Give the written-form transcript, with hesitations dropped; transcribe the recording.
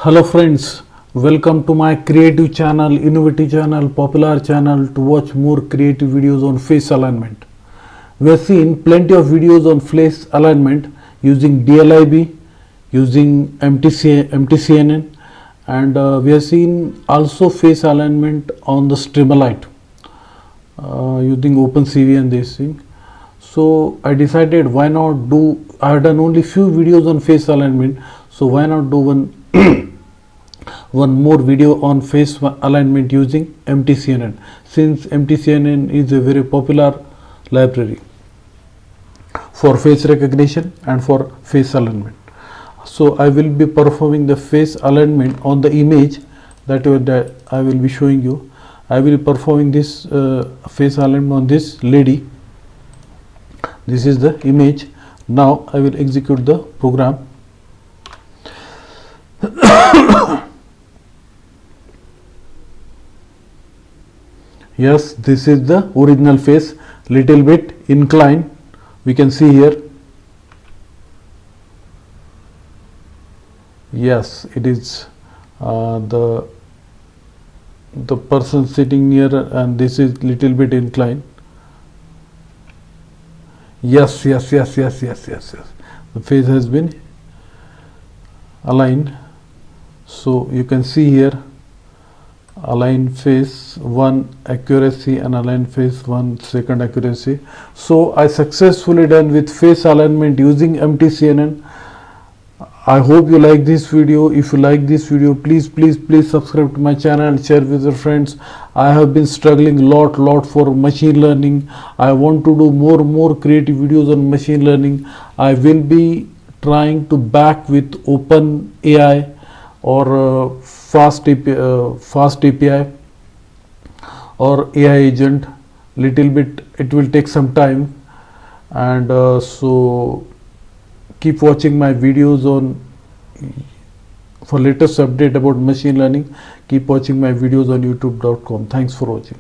Hello friends, welcome to my creative channel, innovative channel, popular channel to watch more creative videos on face alignment. We have seen plenty of videos on face alignment using DLIB, using MTCNN, and we have seen also face alignment on the Streamlight using OpenCV and this thing. So I decided why not do, I have done only few videos on face alignment, so why not do one more video on face alignment using MTCNN, since MTCNN is a very popular library for face recognition and for face alignment. So I will be performing the face alignment on the image that I will be showing you. I will be performing this face alignment on this lady. This is the image. Now I will execute the program. Yes, this is the original face, little bit inclined, we can see here. Yes, it is the person sitting here, and this is little bit inclined. Yes, the face has been aligned. So you can see here, align face 1 accuracy and align face 1 second accuracy. So I successfully done with face alignment using MTCNN. I hope you like this video. If you like this video, please subscribe to my channel and share with your friends. I have been struggling lot for machine learning. I want to do more creative videos on machine learning. I will be trying to back with OpenAI or fast API or AI agent. Little bit it will take some time, and so keep watching my videos on for latest update about machine learning. Keep watching my videos on youtube.com. Thanks for watching.